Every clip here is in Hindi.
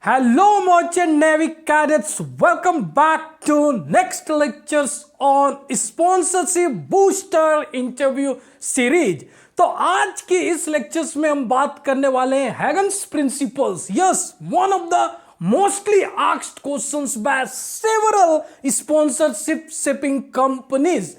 Hello, merchant navy cadets. Welcome back to next lectures on sponsorship booster interview series. तो आज के इस लेक्चर्स में हम बात करने वाले हैं Huygens principles. Yes, one of the mostly asked questions by several sponsorship shipping companies.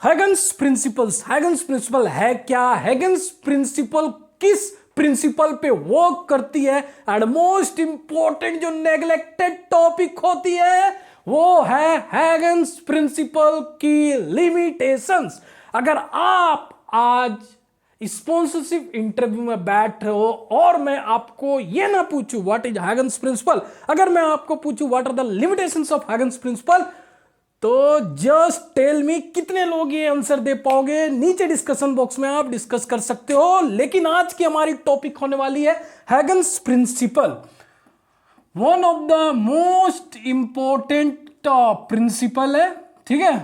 Huygens principle है क्या? हैगन्स प्रिंसिपल किस प्रिंसिपल पे वर्क करती है? एंड मोस्ट इंपॉर्टेंट जो नेग्लेक्टेड टॉपिक होती है वो है हैगन्स प्रिंसिपल की लिमिटेशंस. अगर आप आज स्पॉन्सरशिप इंटरव्यू में बैठ रहे हो और मैं आपको ये ना पूछूं व्हाट इज हैगन्स प्रिंसिपल, अगर मैं आपको पूछूं what are the limitations of Huygens principle, तो जस्ट टेल मी कितने लोग ये आंसर दे पाओगे. नीचे डिस्कशन बॉक्स में आप डिस्कस कर सकते हो. लेकिन आज की हमारी टॉपिक होने वाली है Huygens principle, one of the most important principle है. ठीक है,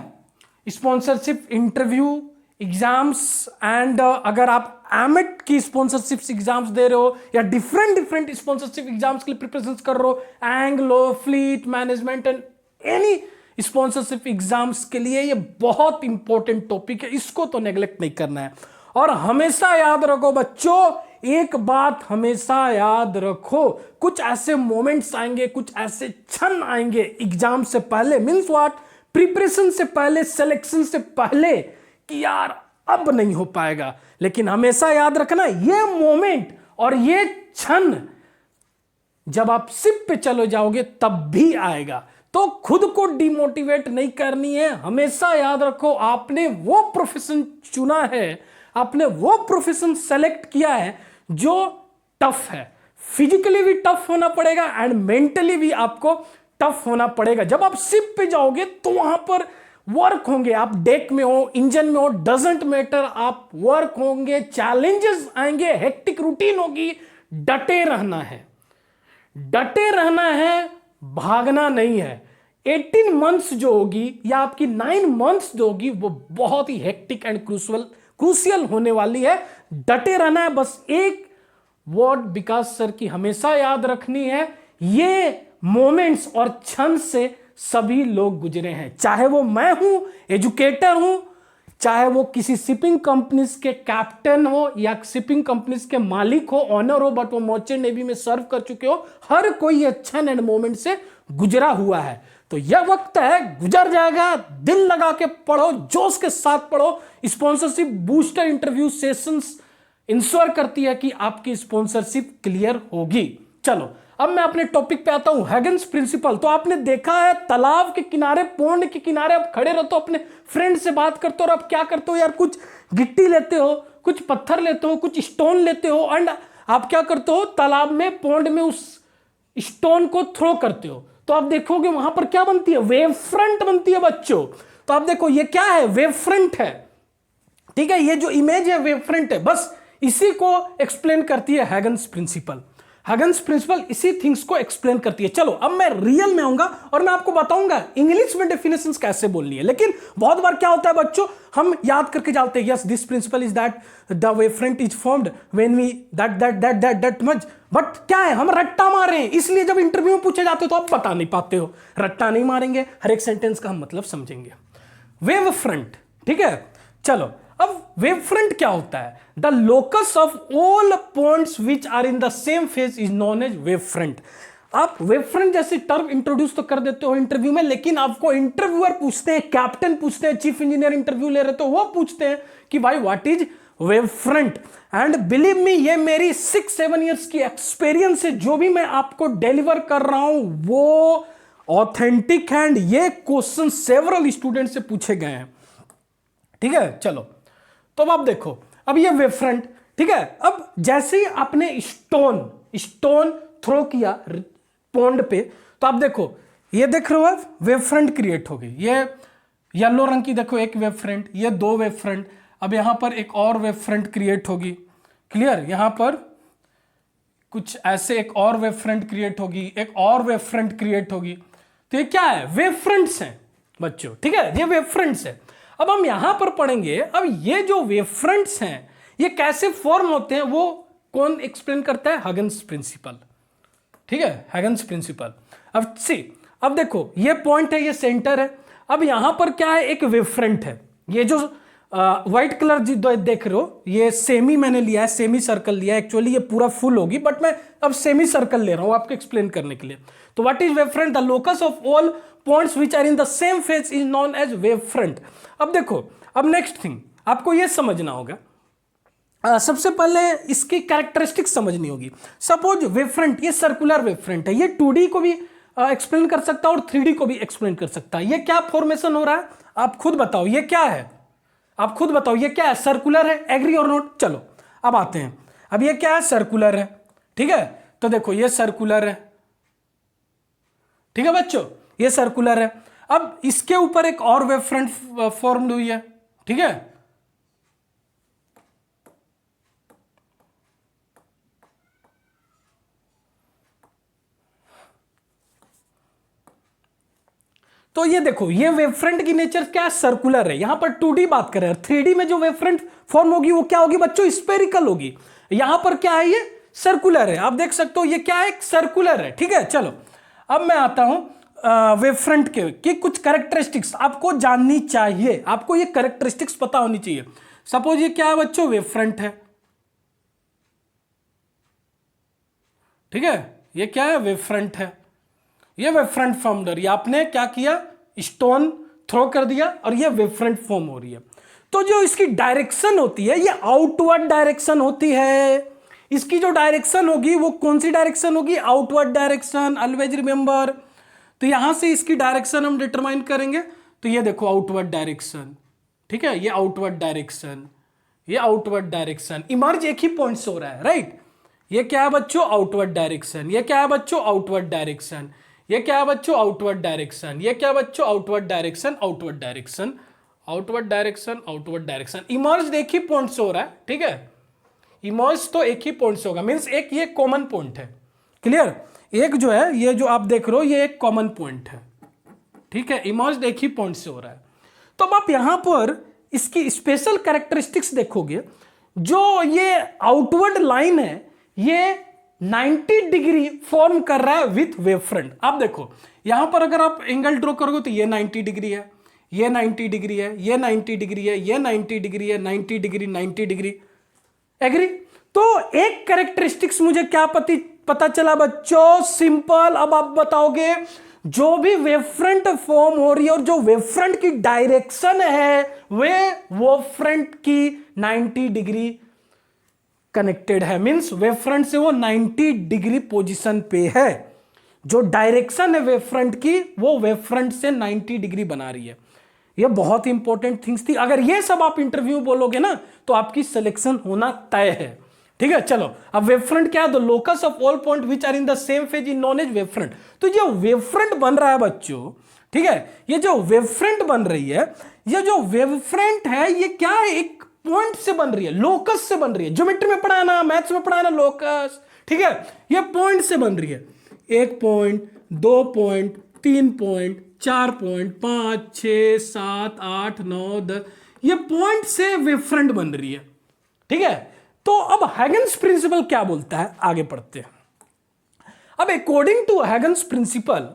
स्पॉन्सरशिप इंटरव्यू एग्जाम्स एंड अगर आप एमिट की स्पॉन्सरशिप एग्जाम्स दे रहे हो या डिफरेंट स्पॉन्सरशिप एग्जाम्स के लिए प्रिपरेशन कर रहे हो, Anglo, fleet management and any sponsorship exams के लिए ये बहुत इंपॉर्टेंट टॉपिक है. इसको तो नेग्लेक्ट नहीं करना है. और हमेशा याद रखो बच्चों, एक बात हमेशा याद रखो, कुछ ऐसे मोमेंट्स आएंगे, कुछ ऐसे क्षण आएंगे एग्जाम से पहले, मींस व्हाट, प्रिपरेशन से पहले, सिलेक्शन से पहले, कि यार अब नहीं हो पाएगा. लेकिन हमेशा याद रखना, ये मोमेंट और ये क्षण जब आप शिप पे चले जाओगे तब भी आएगा. तो खुद को डिमोटिवेट नहीं करनी है. हमेशा याद रखो, आपने वो प्रोफेशन चुना है, आपने वो प्रोफेशन सेलेक्ट किया है जो टफ है. फिजिकली भी टफ होना पड़ेगा एंड मेंटली भी आपको टफ होना पड़ेगा. जब आप शिप पे जाओगे तो वहां पर वर्क होंगे, आप डेक में हो, इंजन में हो, डजंट मैटर, आप वर्क होंगे, चैलेंजेस आएंगे, हेक्टिक रूटीन होगी. डटे रहना है, डटे रहना है, भागना नहीं है. 18 मंथ्स जो होगी या आपकी 9 मंथ्स जो होगी वो बहुत ही हेक्टिक एंड क्रूशियल होने वाली है. डटे रहना है. बस एक वर्ड विकास सर की हमेशा याद रखनी है, ये मोमेंट्स और क्षण से सभी लोग गुजरे हैं. चाहे वो मैं हूं, एजुकेटर हूं, चाहे वो किसी शिपिंग कंपनीज के कैप्टन हो या शिपिंग कंपनीज के मालिक हो, ऑनर हो, बट वो मर्चेंट नेवी में सर्व कर चुके हो, हर कोई क्षण एंड मोमेंट से गुजरा हुआ है. तो यह वक्त है, गुजर जाएगा. दिल लगा के पढ़ो, जोश के साथ पढ़ो. Sponsorship booster interview sessions ensure करती है कि आपकी स्पॉन्सरशिप क्लियर होगी. चलो अब मैं अपने टॉपिक पे आता हूं, हैगन्स प्रिंसिपल. तो आपने देखा है तालाब के किनारे, पौंड के किनारे आप खड़े रहते हो, अपने फ्रेंड से बात करते हो और आप क्या करते हो यार, कुछ गिट्टी लेते हो, कुछ पत्थर लेते हो, कुछ स्टोन लेते हो एंड आप क्या करते हो, तालाब में, पौंड में उस स्टोन को थ्रो करते हो. तो आप देखोगे वहां पर क्या बनती है, वेव फ्रंट बनती है बच्चों. तो आप देखो ये क्या है, वेव फ्रंट है. ठीक है, ये जो इमेज है वेव फ्रंट है. बस इसी को एक्सप्लेन करती है हैगन्स प्रिंसिपल. हैगन्स प्रिंसिपल इसी थिंग्स को एक्सप्लेन करती है. चलो अब मैं रियल में आऊंगा और मैं आपको बताऊंगा इंग्लिश में डेफिनेशंस कैसे बोलनी है. लेकिन बहुत बार क्या होता है बच्चों, हम याद करके जाते हैं, yes this principle is that the wave front is formed when we that much. But क्या है, हम रट्टा मार रहे हैं, इसलिए जब इंटरव्यू में पूछे जाते हो तो आप बता नहीं पाते हो. रट्टा नहीं मारेंगे, हर एक सेंटेंस का हम मतलब समझेंगे. वेव फ्रंट, ठीक है. चलो अब वेव फ्रंट क्या होता है, the locus of all points which are in the same phase is known as wave front. आप वेव फ्रंट जैसी टर्म इंट्रोड्यूस तो कर देते हो इंटरव्यू में, लेकिन आपको इंटरव्यूअर पूछते हैं, कैप्टन पूछते हैं, चीफ इंजीनियर इंटरव्यू ले रहे तो वो पूछते हैं कि भाई what is wave front. And believe me, ये मेरी 6-7 ईयर्स की एक्सपीरियंस है. जो भी मैं आपको डिलीवर कर रहा हूं वो ऑथेंटिक है एंड ये क्वेश्चन सेवरल स्टूडेंट से पूछे गए हैं. ठीक है, चलो तो अब आप देखो, अब ये वेव फ्रंट, ठीक है. अब जैसे ही आपने स्टोन थ्रो किया पॉन्ड पे, तो आप देखो, ये देख रहे हो आप, वेव फ्रंट क्रिएट हो गई. ये येलो रंग की देखो एक वेव फ्रंट, ये 2 वेव फ्रंट. अब यहां पर एक और वेव फ्रंट क्रिएट होगी. क्लियर, यहां पर कुछ ऐसे एक और वेव फ्रंट क्रिएट होगी, एक और वेव फ्रंट क्रिएट होगी. तो ये क्या है, वेव फ्रंट्स हैं बच्चों. ठीक है, ये वेव फ्रंट्स है. अब हम यहां पर पढ़ेंगे, अब ये जो वेव फ्रंट्स हैं ये कैसे फॉर्म होते हैं वो कौन एक्सप्लेन करता है, हैगन्स प्रिंसिपल. ठीक है, हैगन्स प्रिंसिपल। अब अब देखो ये पॉइंट है, ये सेंटर है। अब यहां पर क्या है, एक वेव फ्रंट है। ये जो व्हाइट कलर देख रहे हो, ये सेमी मैंने लिया है, सेमी सर्कल लिया है। एक्चुअली ये पूरा फुल होगी, बट मैं अब सेमी सर्कल ले रहा हूं आपको एक्सप्लेन करने के लिए। तो what is wave front? The locus of all points which are in the same phase is known as wave front. अब देखो, अब नेक्स्ट थिंग आपको ये समझना होगा, सबसे पहले इसकी कैरेक्टरिस्टिक्स समझनी होगी। सपोज वेव फ्रंट, ये सर्कुलर वेव फ्रंट है, ये 2D को भी एक्सप्लेन कर सकता है और 3D को भी एक्सप्लेन कर सकता है। ये क्या फॉर्मेशन हो रहा है, आप खुद बताओ, ये क्या है? आप खुद बताओ ये क्या है? सर्कुलर है, एग्री और नोट? चलो अब आते हैं। अब ये क्या है? सर्कुलर है, ठीक है। तो देखो ये सर्कुलर है, ठीक है बच्चों, ये सर्कुलर है। अब इसके ऊपर एक और वेव फ्रंट फॉर्म्ड हुई है, ठीक है। तो ये देखो, ये वेव फ्रंट की नेचर क्या है? सर्कुलर है। यहां पर 2D बात कर रहे हैं, 3D में जो वेव फ्रंट फॉर्म होगी वो क्या होगी बच्चों? स्पेरिकल होगी। यहां पर क्या है? ये सर्कुलर है। आप देख सकते हो ये क्या है? सर्कुलर है, ठीक है। चलो अब मैं आता हूं वेव फ्रंट के कुछ कैरेक्टरिस्टिक्स आपको जाननी चाहिए, आपको ये कैरेक्टरिस्टिक्स पता होनी चाहिए। सपोज ये क्या है बच्चों? वेव फ्रंट है, ठीक है। ये क्या है? वेव फ्रंट है। ये वेव फ्रंट फॉर्मर, ये आपने क्या किया? स्टोन थ्रो कर दिया और ये वेव फ्रंट फॉर्म हो रही है। तो जो इसकी डायरेक्शन होती है, ये आउटवर्ड डायरेक्शन होती है। इसकी जो डायरेक्शन होगी वो कौन सी डायरेक्शन होगी? Outward direction, always remember. तो यहां से इसकी डायरेक्शन हम डिटरमाइन करेंगे। तो ये देखो आउटवर्ड डायरेक्शन, ठीक है। ये आउटवर्ड डायरेक्शन, ये आउटवर्ड डायरेक्शन, इमर्ज एक ही पॉइंट से हो रहा है, राइट। ये क्या है बच्चों? Outward direction. ये क्या है बच्चों? Outward direction. ये क्या है बच्चों? Outward direction. ये क्या बच्चों? Outward direction, outward direction, outward direction, outward direction. Emerge एक ही पॉइंट से हो रहा है, ठीक है। इमर्ज तो एक ही पॉइंट से होगा, मींस एक ये कॉमन पॉइंट है, क्लियर। एक जो है, ये जो आप देख रहे हो, ये एक कॉमन पॉइंट है, ठीक है। इमर्ज एक ही पॉइंट से हो रहा है। तो अब आप यहां पर इसकी स्पेशल कैरेक्टरिस्टिक्स देखोगे। जो ये आउटवर्ड लाइन है, ये 90 डिग्री फॉर्म कर रहा है विथ वेव फ्रंट। आप देखो यहां पर अगर आप एंगल ड्रॉ करोगे तो ये 90 डिग्री है, ये 90 डिग्री है, ये 90 डिग्री है, ये 90 डिग्री है, 90 डिग्री, 90 डिग्री, एग्री। तो एक कैरेक्टरिस्टिक्स मुझे क्या पता चला बच्चों? सिंपल। अब आप बताओगे जो भी वेव फ्रंट फॉर्म हो रही है और जो वेव फ्रंट की डायरेक्शन है वे वेव फ्रंट की 90 डिग्री कनेक्टेड है, मींस वेव फ्रंट से वो 90 डिग्री पोजीशन पे है। जो डायरेक्शन है वेव फ्रंट की, वो वेव फ्रंट से 90 डिग्री बना रही है। ये बहुत इंपॉर्टेंट थिंग्स थी। अगर ये सब आप इंटरव्यू बोलोगे ना तो आपकी सिलेक्शन होना तय है, ठीक है। चलो अब वेव फ्रंट क्या है? The locus of all point which are in the same phase in known as wave front. तो जो वेव फ्रंट बन रहा है बच्चों, ठीक है, ये जो वेव फ्रंट बन रही है, ये जो वेव फ्रंट है, ये क्या है? एक पॉइंट से बन रही है, लोकस से बन रही है। ज्योमेट्री में पढ़ा ना, मैथ्स में पढ़ा ना, लोकस, ठीक है। ये पॉइंट से बन रही है। 1 पॉइंट, 2 पॉइंट, 3 पॉइंट, 4 पॉइंट, 5, 6, 7, 8, 9, 10, ये पॉइंट से वेव फ्रंट बन रही है, ठीक है। तो अब हैगन्स प्रिंसिपल क्या बोलता है, आगे पढ़ते हैं। अब according to Huygens principle,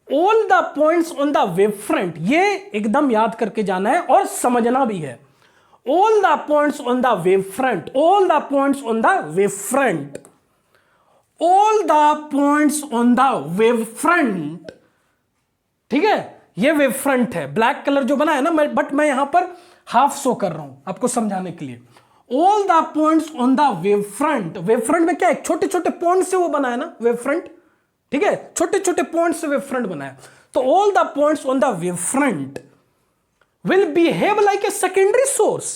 all the points on the wave front, ये एकदम याद करके जाना है और समझना भी है। all the points on the wave front, all the points on the wave front, all the points on the wave front, ठीक है। ये वेव फ्रंट है, ब्लैक कलर जो बना है ना, बट मैं यहां पर हाफ शो कर रहा हूं आपको समझाने के लिए। all the points on the wave front, wave front में क्या है? छोटे छोटे पॉइंट से वो बना है ना वेव फ्रंट, ठीक है। छोटे छोटे पॉइंट से वेव फ्रंट बना है। तो all the points on the wave front will behave like a secondary source,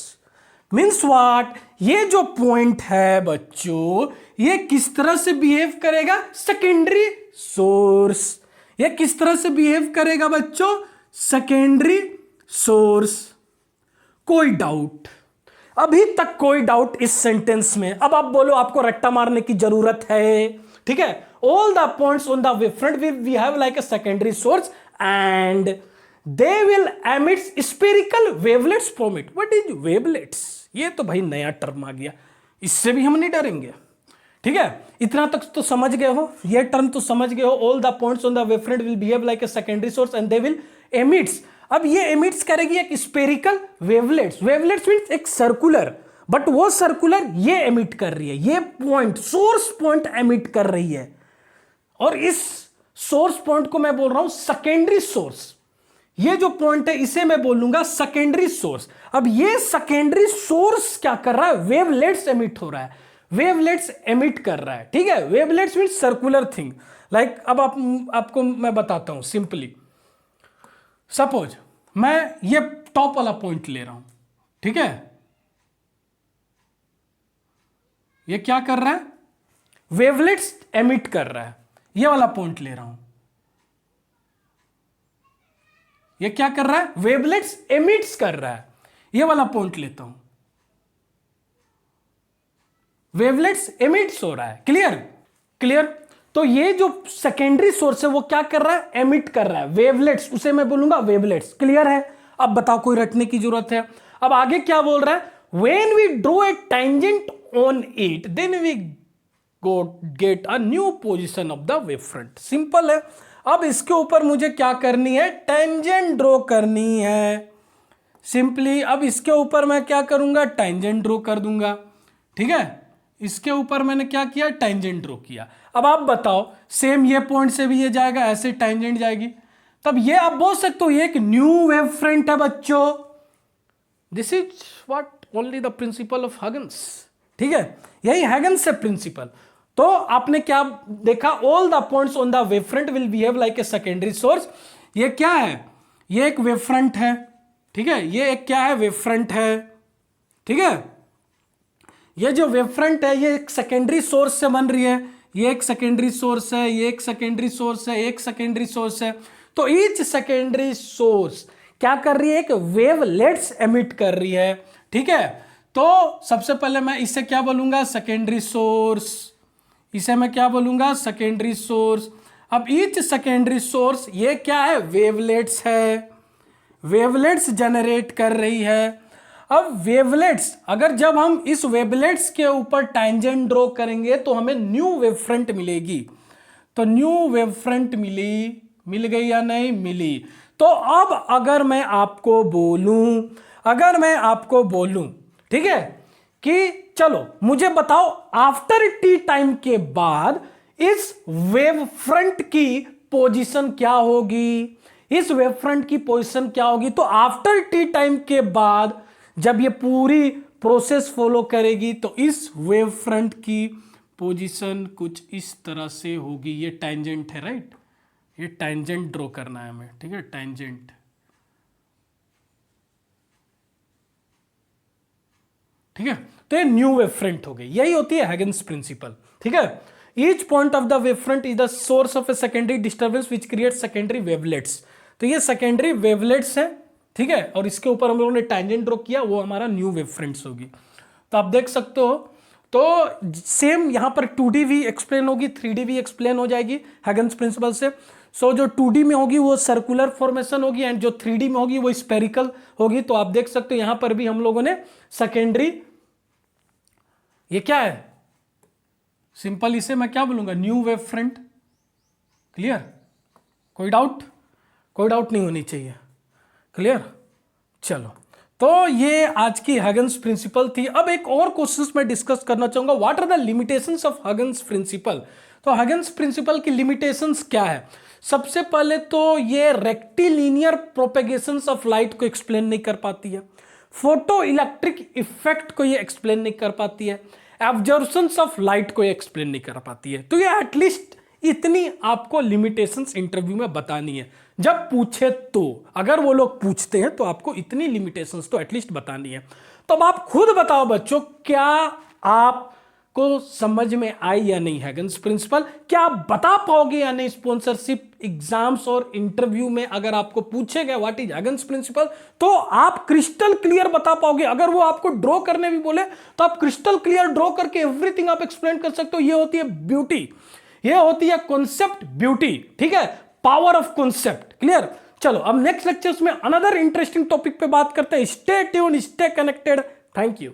means what? ये जो पॉइंट है बच्चों, ये किस तरह से बिहेव करेगा? Secondary source. ये किस तरह से बिहेव करेगा बच्चों? Secondary source. कोई डाउट? अभी तक कोई डाउट इस सेंटेंस में? अब आप बोलो, आपको रट्टा मारने की जरूरत है, ठीक है। All the points on the wave front will behave like a secondary source and they will emit spherical wavelets from it. What is wavelets? ये तो भाई नया टर्म आ गया, इससे भी हम नहीं डरेंगे, ठीक है, इतना तक तो समझ गए हो, ये टर्म तो समझ गए हो। All the points on the wavefront will behave like a secondary source and they will emits. अब ये एमिट्स करेगी एक स्पेरिकल वेवलेट्स। वेवलेट्स मींस एक सर्कुलर, बट वो सर्कुलर ये एमिट कर रही है, ये पॉइंट सोर्स पॉइंट एमिट कर रही है, और इस सोर्स पॉइंट को मैं बोल रहा हूं सेकेंडरी सोर्स। ये जो पॉइंट है इसे मैं बोलूंगा सेकेंडरी सोर्स। अब ये सेकेंडरी सोर्स क्या कर रहा है, वेवलेट्स एमिट हो रहा है, वेवलेट्स एमिट कर रहा है। ठीक है, wavelets means circular thing like. अब आपको मैं बताता हूं सिंपली। सपोज मैं ये टॉप वाला पॉइंट ले रहा हूं, ठीक है, ये क्या कर रहा है, वेवलेट्स एमिट कर रहा है। ये वाला पॉइंट ले रहा हूं, ये क्या कर रहा है, वेवलेट्स एमिट्स कर रहा है। ये वाला पॉइंट लेता हूं, वेवलेट्स एमिट्स हो रहा है। Clear, clear. तो ये जो सेकेंडरी सोर्स है वो क्या कर रहा है, एमिट कर रहा है वेवलेट्स, उसे मैं बोलूंगा वेवलेट्स। क्लियर है। अब बताओ कोई रटने की जरूरत है। अब आगे क्या बोल रहा है, when we draw a tangent on it then we get a new position of the wavefront. Simple है। अब इसके ऊपर मुझे क्या करनी है, टेंजेंट ड्रॉ करनी है सिंपली। अब इसके ऊपर मैं क्या करूंगा, टेंजेंट ड्रॉ कर दूंगा। ठीक है, इसके ऊपर मैंने क्या किया, टेंजेंट ड्रॉ किया। अब आप बताओ, सेम ये पॉइंट से भी ये जाएगा, ऐसे टेंजेंट जाएगी, तब ये आप बोल सकते हो ये एक न्यू वेव फ्रंट है बच्चों। This is what only the principle of Huygens. ठीक है, यही हगन्स है प्रिंसिपल। तो आपने क्या देखा, all the points on the wave front will behave like a secondary source. ये क्या है, ये एक वेव फ्रंट है। ठीक है, ये एक क्या है, वेव फ्रंट है। ठीक है, ये जो वेव फ्रंट है ये एक सेकेंडरी सोर्स से बन रही है। ये एक सेकेंडरी सोर्स है, ये एक सेकेंडरी सोर्स है, एक सेकेंडरी सोर्स है। तो ईच सेकेंडरी सोर्स क्या कर रही है, एक वेवलेट्स एमिट कर रही है। ठीक है, तो सबसे पहले मैं इसे क्या बोलूंगा, सेकेंडरी सोर्स। इसे मैं क्या बोलूंगा, सेकेंडरी सोर्स। अब ईच सेकेंडरी सोर्स ये क्या है, वेवलेट्स है, वेवलेट्स जनरेट कर रही है। अब वेवलेट्स, अगर जब हम इस वेवलेट्स के ऊपर टेंजेंट ड्रॉ करेंगे तो हमें न्यू वेव फ्रंट मिलेगी। तो न्यू वेव फ्रंट मिली, मिल गई या नहीं मिली। तो अब अगर मैं आपको बोलूं, ठीक है, कि चलो मुझे बताओ आफ्टर टी टाइम के बाद इस वेव फ्रंट की पोजीशन क्या होगी, इस वेव फ्रंट की पोजीशन क्या होगी। तो आफ्टर टी टाइम के बाद जब ये पूरी प्रोसेस फॉलो करेगी तो इस वेव फ्रंट की पोजीशन कुछ इस तरह से होगी। ये टेंजेंट है, राइट, ये टेंजेंट ड्रॉ करना है हमें। ठीक है, टेंजेंट। ठीक है, तो ये न्यू वेव फ्रंट हो गई। यही होती है हगन्स प्रिंसिपल। ठीक है, each point of the wave front is the source of a secondary disturbance which create secondary wavelets. तो ये सेकेंडरी वेवलेट्स है। ठीक है, और इसके ऊपर हम लोगों ने टेंजेंट ड्रॉ किया, वो हमारा न्यू वेव फ्रंट्स होगी। तो आप देख सकते हो, तो सेम यहां पर 2D भी एक्सप्लेन होगी, 3D भी एक्सप्लेन हो जाएगी हगन्स प्रिंसिपल से। सो जो 2D में होगी वो सर्कुलर फॉर्मेशन होगी एंड जो 3D में होगी वो स्पेरिकल होगी। तो आप देख सकते हो यहां पर भी हम लोगों ने सेकेंडरी, ये क्या है, सिंपल इसे मैं क्या बोलूंगा, न्यू वेव फ्रंट। क्लियर, कोई डाउट, कोई डाउट नहीं होनी चाहिए। क्लियर, चलो, तो ये आज की हगन्स प्रिंसिपल थी। अब एक और क्वेश्चन मैं डिस्कस करना चाहूंगा, what are the limitations of Huygens principle. तो हगन्स प्रिंसिपल की लिमिटेशंस क्या है। सबसे पहले तो ये रेक्टिलिनियर प्रोपेगेशंस ऑफ लाइट को एक्सप्लेन नहीं कर पाती है, फोटो इलेक्ट्रिक इफेक्ट को ये एक्सप्लेन नहीं कर पाती है, एब्जॉर्प्शंस ऑफ लाइट को ये एक्सप्लेन नहीं कर पाती है। तो ये एटलीस्ट इतनी आपको लिमिटेशंस इंटरव्यू में बतानी है जब पूछे तो। अगर वो लोग पूछते हैं तो आपको इतनी लिमिटेशंस तो एटलीस्ट बतानी है। तो अब आप खुद बताओ बच्चों, क्या आपको समझ में आई या नहीं हगन्स प्रिंसिपल, क्या आप बता पाओगे या नहीं। स्पॉन्सरशिप एग्जाम्स और इंटरव्यू में अगर आपको पूछे गए व्हाट इज हगन्स प्रिंसिपल तो आप क्रिस्टल क्लियर बता पाओगे। अगर वो आपको ड्रॉ करने भी बोले तो आप क्रिस्टल क्लियर ड्रॉ करके एवरीथिंग आप एक्सप्लेन कर सकते हो। ये होती है ब्यूटी, ये होती है कॉन्सेप्ट ब्यूटी। ठीक है, पावर ऑफ कॉन्सेप्ट। क्लियर, चलो अब नेक्स्ट लेक्चर्स में अनदर इंटरेस्टिंग टॉपिक पे बात करते हैं। Stay tune, stay connected. Thank you.